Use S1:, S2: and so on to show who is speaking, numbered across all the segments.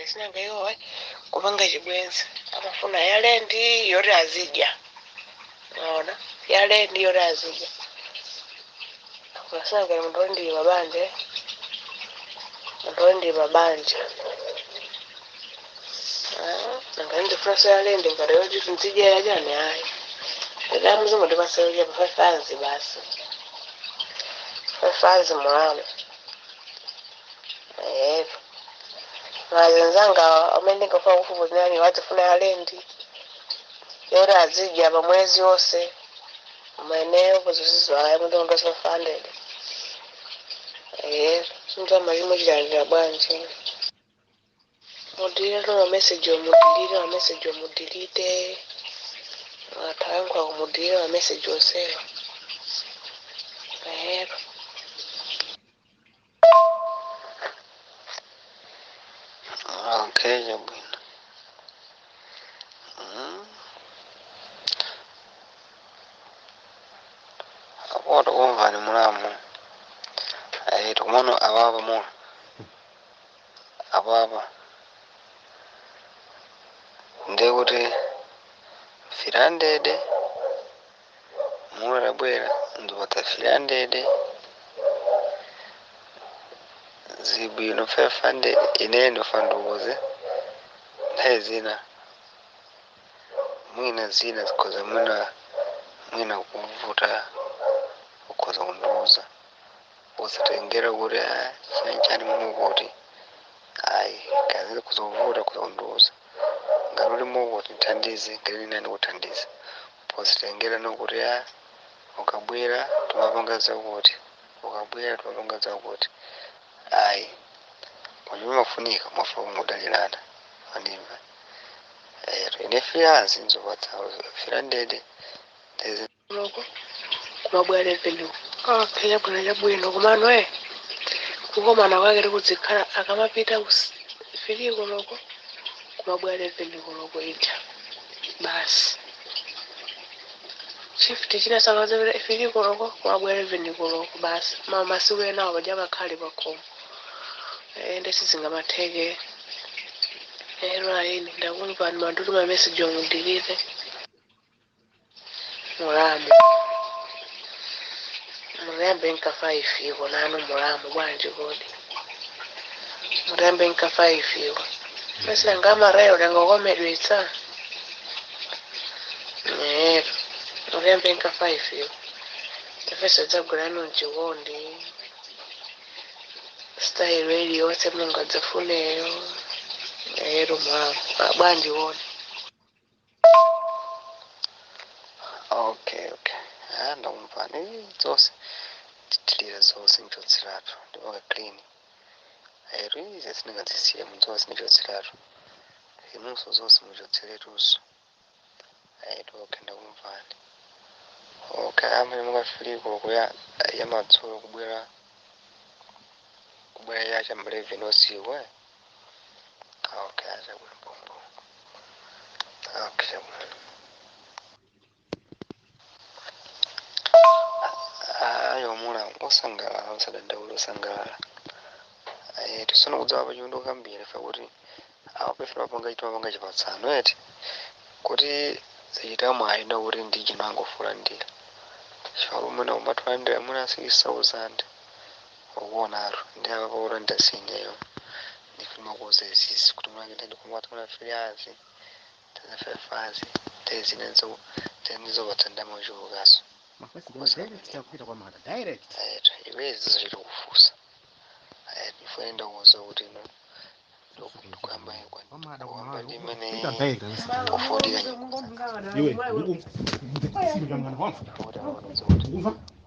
S1: yalende sinanga iwowe kupanga chibwenzi amafuna yalendi yoti azidya naona yalendi yoti azidya kunasanga muntu ndi babanje muntu ndi babanje nanga ndifuna so yalendi ngare yoti nzidya yajani hayi ndio mzimu ndi baseya pa 5,000 basi 5,000 mulamu wazenzanga amene ngafuna kufufuzani wazifuna yalendi yoti azidya pa mwezi wose maeneo kuzizwa haya muda ndo 500 sunza malimo janja bwanje mudile no message omudilite atangwa kumudile wa message oseo okay jabwino abodo umvani mulamu tukumono ababa mo ababa ndekuti firandede mura bwera ndubata firandede zibwino 500 inendo fanduze ndezina mwina zina zikoza mwina kuvuta ukoza kunduza usatengera kuri cyane mu kuti ai kazi kuzovuta kuzonduza ngaruri mu kuti tandize ngari nani kutandiza positengera no kuti ukabwera tumapanga za kuti ukabwera tumapanga za kuti ai kwani mafunika mafumu mudalirana anima ine fianzi nzobata firandede teze kumabwere pelu kaya bwana yabwino kumano kukomana kwake kudzikhala akamapita kufiliko loko kumabwere pelu loko ita basi shift china sakaza filiko loko kumabwere pelu loko basi mama siwe nawo bajaba khali bakho ndesizinga matheke ayini ndakumva mandudu ma message omudilite mulamu mulembe nka 5 iwo nanu mulamu bwanje kodi mulembe nka 5 iwo basi ngama rero ngokomedwitsa mulembe nka 5 iwo efese dzagulano nchiwondi style radio wase munga dzafuneyo mulamu bwanje woni okay ndakumvani dzose titilira dzose nchotsiratu ndinoka clean rize sinangadzisiya mudzose nchotsiratu imuso dzose muchotseretuso okay ndakumvani okay amene mukafiriko kuya yamadzulo kubwera yacha mlevi nosiwe okay acha kulipombo okay ayo mula osangala usadandaulo sangala tisono kudzaba panyundo kambira fa kuti apefera mapanga ito mapanga chipatsano kuti zita mwaina kuti ndije nangofula ndira chalo muna umatwandira muna 6,000 ukonaro ndi akakora ndasinyayo ndifuna kuze sisi kuti mwange ndikumwata kuna filiazi tana 5,000 tezinenzo tenizo batanda mojogaso
S2: direct kupita kwa mada direct
S1: iwezi zilo kufusa nifenda kuza kuti no ndokamba
S2: kwa mada kwa mada
S1: ndimene
S2: direct
S1: kufodika
S2: iwe simu jamani wangu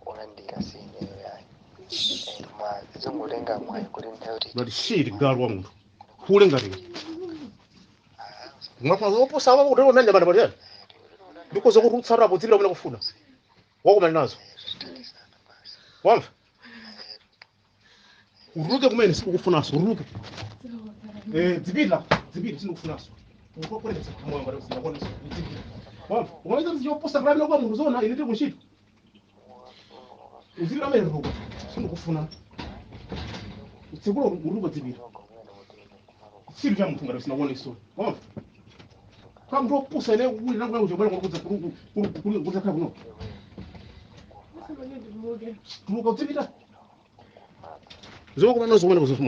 S1: olandira sineyo yayi ma zongolenga mwayi kuti nthawi
S2: bali shit girl wa muntu kulenga ri ngapha oposa wa kuti unande bana bali ndikoze kurutsara bodzira muna kufuna wakumali nazo wamva uruke kumene sikukufunaso uruke dzipita sindikufunaso ukokoleza moyo ngati usiyakona dzipita wamva unaweza kuziposa kama kwa muntu zona ilete kunchito uzira mene ruka sindikufuna utsikulo uruke dzipita chitsiru cha munthu ngati sinakuona iso wamva kwa mndu opusa ine uli nangu uchobwera kuza kuza khala kuno tuluka udzipita zomwe kumene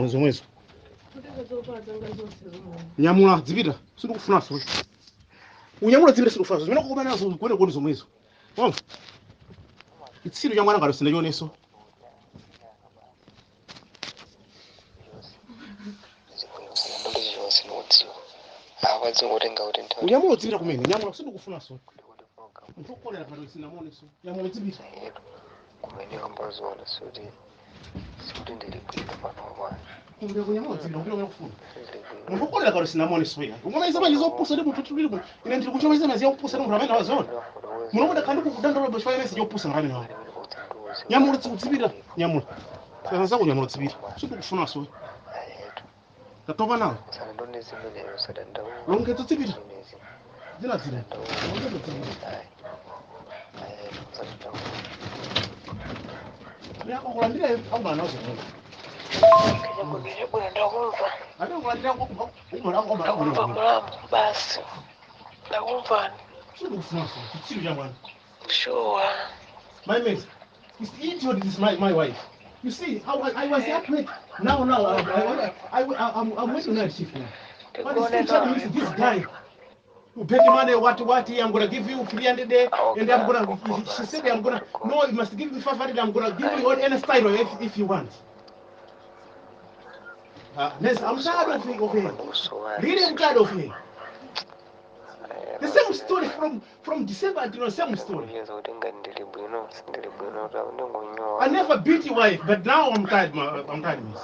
S2: zomwezo nyamula dzipita sindikufunaso unyamula dzipita sindikufunaso zimene kukomana nazo kwene kodi zomwezo wamva chitsiru cha mwana ngati sinachioneso unyamula udzipita kumene nyamula sindikufunaso munthu okolera ngati sinamuoneso nyamula udzipita
S1: kumene ambazoona suti ndilibwino panopa
S2: kumbe kunyamula udzipita kupita kufuna munthu okolera ngati sinamuoneso ya ukomaiza manje zopusa ndi munthu tulimo ine ndiri kuchomaiza mazi yopusa ndi munthu amene awazoona munomuda khandi kukudandaula bashwa ine siyopusa ngati nawo nyamula udzipita nyamula sasa zako nyamula udzipita sindikufunaso tatopa nawe longedza udzipita dzina akukulandira akubana nazo
S1: basi ndakumvani
S2: sindikufunaso chitsiru cha mwana
S1: sure
S2: my mate this idiot is my wife. You see, I was at work. Now, I'm working night shift now. But he's still telling me this guy. You pay the money, what, I'm going to give you 300 days, and I'm going to, she said, I'm going to, no, you must give me 500, I'm going to give you any style if you want. I'm tired of him. Really, I'm tired of him. The same story from December until the same story. I never beat your wife, but now I'm tired, miss.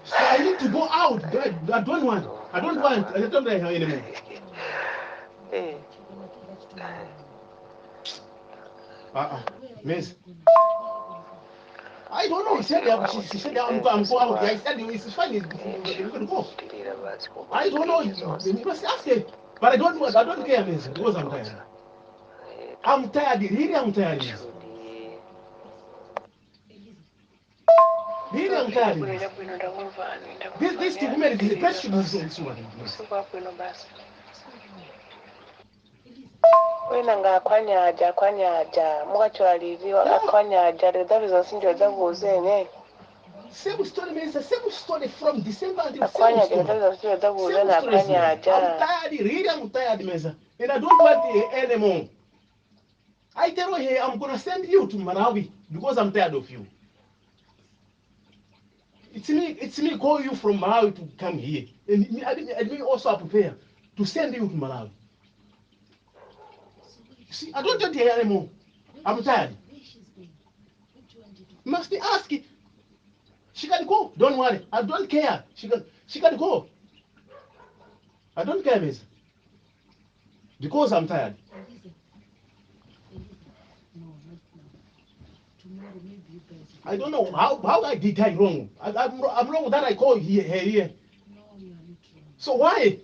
S2: So I need to go out. I don't want her anymore. Miss. I don't know. She said I'm going out. I said it's fine. You can go. I don't know. You must ask her. But I don't care, miss, because I'm tired. I'm tired. Really, I'm tired, miss. Really, I'm tired. This woman is the best this one.
S1: wena ngakwanyaja mukachwaliriwa akwanyaja redhaviza sinjo dzakuzene
S2: Same story, man. It's the same story from December until
S1: akwanyaja redhaviza sinjo dzakuzene akwanyaja
S2: I'm tired, really I'm tired, man. And I don't want it anymore. I tell her, I'm gonna send you to Malawi because I'm tired of you. It's me call you from Malawi to come here. And me also prepare to send you to Malawi. See, I don't want to hear anymore. I'm tired. Must ask it. She can go. Don't worry. I don't care. She can go. I don't care, miss. Because I'm tired. I don't know how I did that wrong. I'm wrong that I call her here. So why?